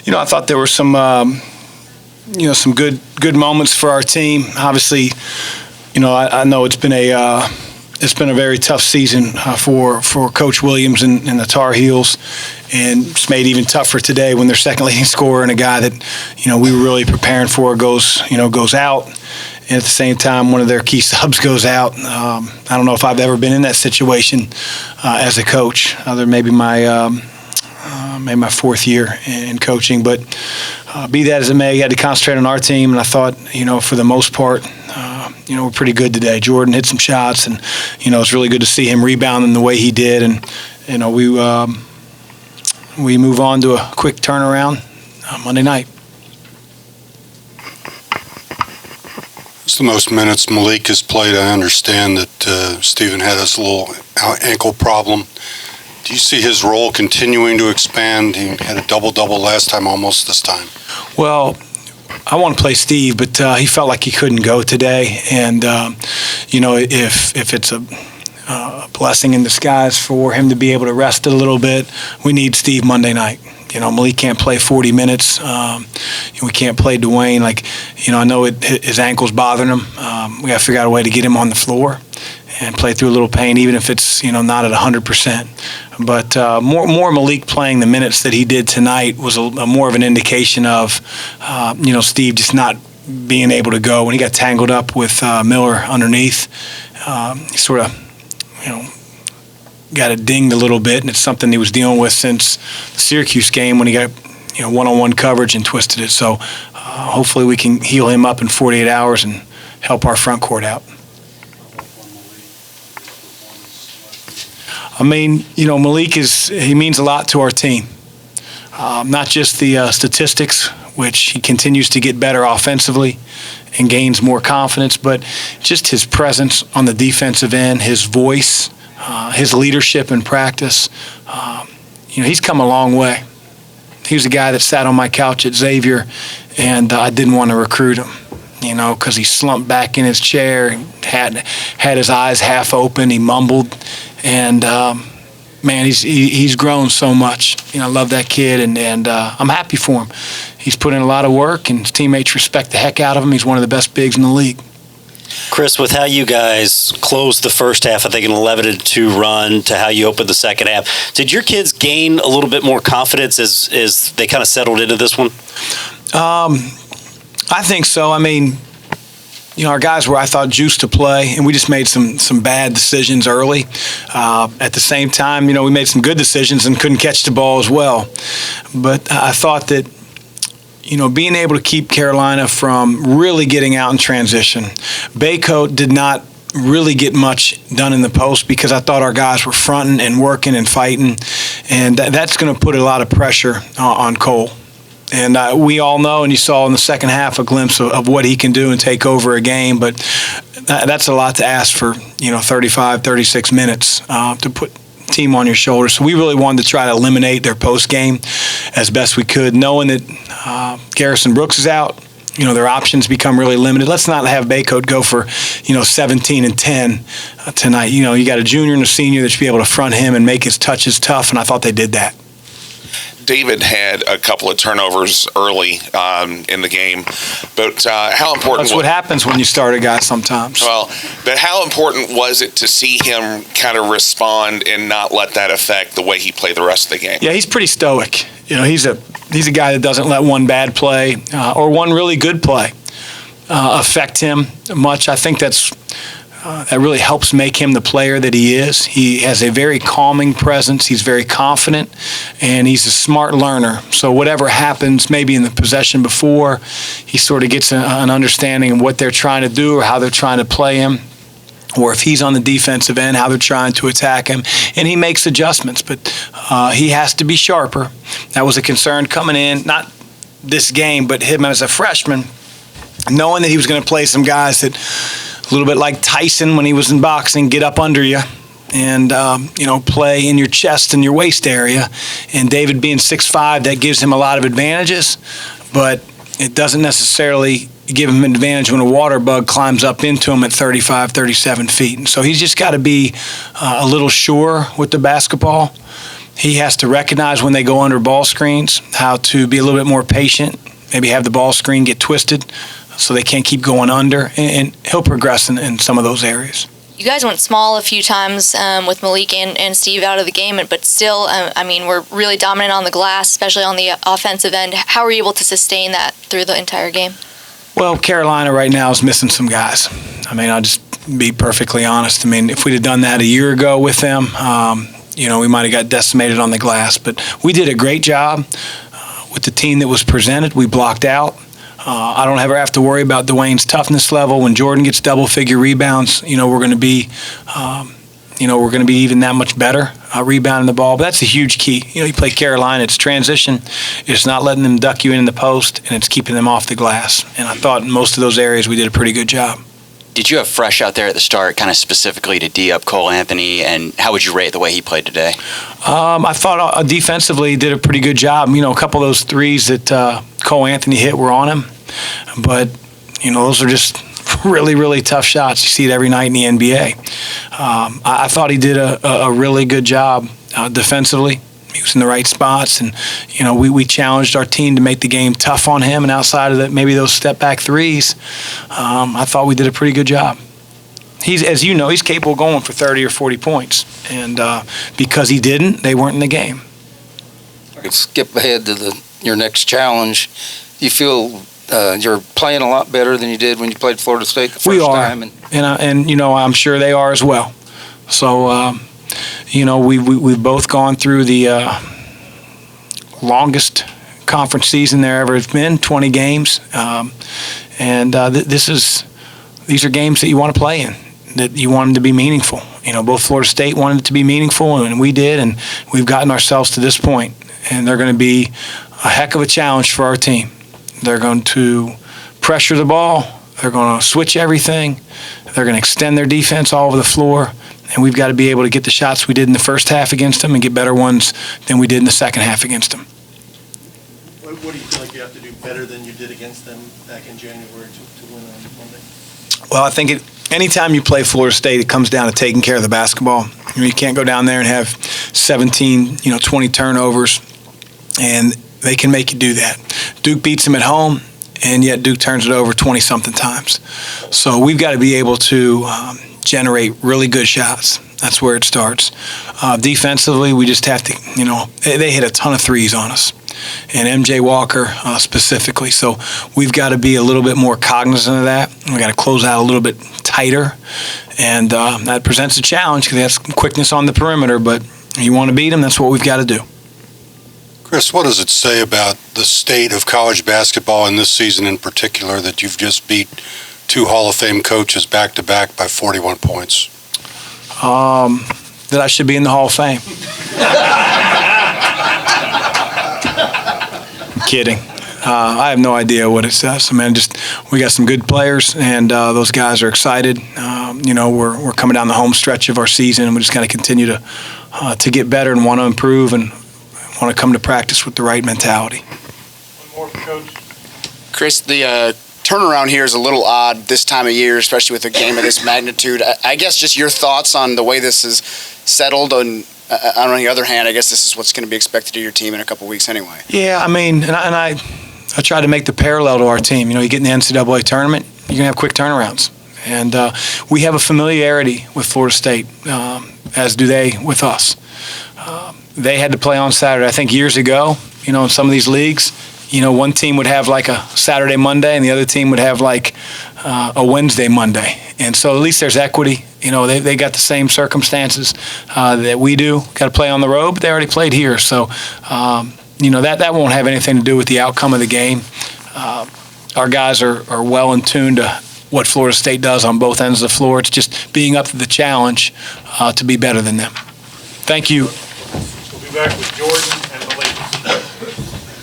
I thought there were some some good moments for our team. Obviously, I know it's been a very tough season for Coach Williams and the Tar Heels, and it's made even tougher today when their second leading scorer and a guy that we were really preparing for goes out, and at the same time one of their key subs goes out. I don't know if I've ever been in that situation as a coach, other than maybe my fourth year in coaching, but be that as it may, you had to concentrate on our team, and I thought, for the most part, we're pretty good today. Jordan hit some shots, and, it's really good to see him rebounding the way he did, and, we move on to a quick turnaround Monday night. It's the most minutes Malik has played. I understand that Stephen had this little ankle problem. Do you see his role continuing to expand? He had a double-double last time, almost this time. Well, I want to play Steve, but he felt like he couldn't go today. And, if it's a blessing in disguise for him to be able to rest a little bit, we need Steve Monday night. Malik can't play 40 minutes. We can't play Dwayne. I know his ankle's bothering him. We got to figure out a way to get him on the floor and play through a little pain, even if it's, not at 100%. But more Malik playing the minutes that he did tonight was a more of an indication of, Steve just not being able to go. When he got tangled up with Miller underneath, he sort of, got it dinged a little bit, and it's something he was dealing with since the Syracuse game when he got, one-on-one coverage and twisted it. So hopefully we can heal him up in 48 hours and help our front court out. Malik he means a lot to our team. Not just the statistics, which he continues to get better offensively and gains more confidence, but just his presence on the defensive end, his voice, his leadership in practice. He's come a long way. He was a guy that sat on my couch at Xavier, and I didn't want to recruit him, because he slumped back in his chair, had his eyes half open, he mumbled, and he's grown so much. I love that kid, and I'm happy for him. He's put in a lot of work, and his teammates respect the heck out of him. He's one of the best bigs in the league. Chris, with how you guys closed the first half, I think an 11-2 run, to how you opened the second half, did your kids gain a little bit more confidence as they kind of settled into this one? I think so. Our guys were, I thought, juiced to play, and we just made some bad decisions early. At the same time, we made some good decisions and couldn't catch the ball as well. But I thought that, being able to keep Carolina from really getting out in transition. Baycoat did not really get much done in the post because I thought our guys were fronting and working and fighting, and that's going to put a lot of pressure on Cole. And we all know, and you saw in the second half a glimpse of what he can do and take over a game, but that's a lot to ask for, 35, 36 minutes to put team on your shoulders. So we really wanted to try to eliminate their post game as best we could, knowing that Garrison Brooks is out. Their options become really limited. Let's not have Baycoat go for 17 and 10 tonight. You got a junior and a senior that should be able to front him and make his touches tough, and I thought they did that. David had a couple of turnovers early in the game, but how important... That's what happens when you start a guy sometimes. Well, but how important was it to see him kind of respond and not let that affect the way he played the rest of the game? Yeah, he's pretty stoic. He's a guy that doesn't let one bad play or one really good play affect him much. I think that really helps make him the player that he is. He has a very calming presence. He's very confident, and he's a smart learner. So whatever happens maybe in the possession before, he sort of gets an understanding of what they're trying to do or how they're trying to play him, or if he's on the defensive end, how they're trying to attack him, and he makes adjustments. But he has to be sharper. That was a concern coming in, not this game, but him as a freshman, knowing that he was going to play some guys that, a little bit like Tyson when he was in boxing, get up under you and, play in your chest and your waist area. And David being 6'5", that gives him a lot of advantages, but it doesn't necessarily give him an advantage when a water bug climbs up into him at 35, 37 feet. And so he's just got to be a little sure with the basketball. He has to recognize when they go under ball screens, how to be a little bit more patient, maybe have the ball screen get twisted so they can't keep going under, and he'll progress in some of those areas. You guys went small a few times with Malik and Steve out of the game, but still, we're really dominant on the glass, especially on the offensive end. How were you able to sustain that through the entire game? Well, Carolina right now is missing some guys. I'll just be perfectly honest. If we'd have done that a year ago with them, we might have got decimated on the glass. But we did a great job with the team that was presented. We blocked out. I don't ever have to worry about Dwayne's toughness level. When Jordan gets double-figure rebounds, we're going to be, even that much better rebounding the ball. But that's a huge key. You play Carolina, it's transition. It's not letting them duck you in the post, and it's keeping them off the glass. And I thought in most of those areas we did a pretty good job. Did you have Fresh out there at the start, kind of specifically to D up Cole Anthony, and how would you rate the way he played today? I thought defensively he did a pretty good job. A couple of those threes that Cole Anthony hit were on him. But, those are just really, really tough shots. You see it every night in the NBA. I thought he did a really good job defensively. He was in the right spots, and, we challenged our team to make the game tough on him. And outside of that, maybe those step-back threes, I thought we did a pretty good job. As you know, he's capable of going for 30 or 40 points. And because he didn't, they weren't in the game. I could skip ahead to your next challenge. You feel you're playing a lot better than you did when you played Florida State the first time. And I'm sure they are as well. So, we've both gone through the longest conference season there ever has been, 20 games. These are games that you want to play in, that you want them to be meaningful. Both Florida State wanted it to be meaningful, and we did, and we've gotten ourselves to this point. And they're going to be a heck of a challenge for our team. They're going to pressure the ball. They're going to switch everything. They're going to extend their defense all over the floor. And we've got to be able to get the shots we did in the first half against them and get better ones than we did in the second half against them. What do you feel like you have to do better than you did against them back in January to win on Monday? Well, I think anytime you play Florida State, it comes down to taking care of the basketball. You can't go down there and have 17, 20 turnovers, and they can make you do that. Duke beats them at home, and yet Duke turns it over 20-something times. So we've got to be able to generate really good shots. That's where it starts. Defensively, we just have to, they hit a ton of threes on us, and MJ Walker specifically. So we've got to be a little bit more cognizant of that. We've got to close out a little bit tighter, and that presents a challenge because they have some quickness on the perimeter, but you want to beat them, that's what we've got to do. Chris, what does it say about the state of college basketball in this season in particular that you've just beat two Hall of Fame coaches back-to-back by 41 points? That I should be in the Hall of Fame. Kidding. I have no idea what it says. We got some good players, and those guys are excited. We're coming down the home stretch of our season, and we just got to continue to get better and want to improve and want to come to practice with the right mentality. One more, Coach. Chris, the turnaround here is a little odd this time of year, especially with a game of this magnitude. I guess just your thoughts on the way this is settled, and on the other hand, I guess this is what's going to be expected of your team in a couple weeks anyway. Yeah, I try to make the parallel to our team. You get in the NCAA tournament, you're going to have quick turnarounds. And we have a familiarity with Florida State, as do they with us. They had to play on Saturday. I think years ago, in some of these leagues, one team would have like a Saturday, Monday, and the other team would have like a Wednesday, Monday. And so at least there's equity. They got the same circumstances that we do. Got to play on the road, but they already played here. So, that won't have anything to do with the outcome of the game. Our guys are well in tune to what Florida State does on both ends of the floor. It's just being up to the challenge to be better than them. Thank you. We'll be back with Jordan and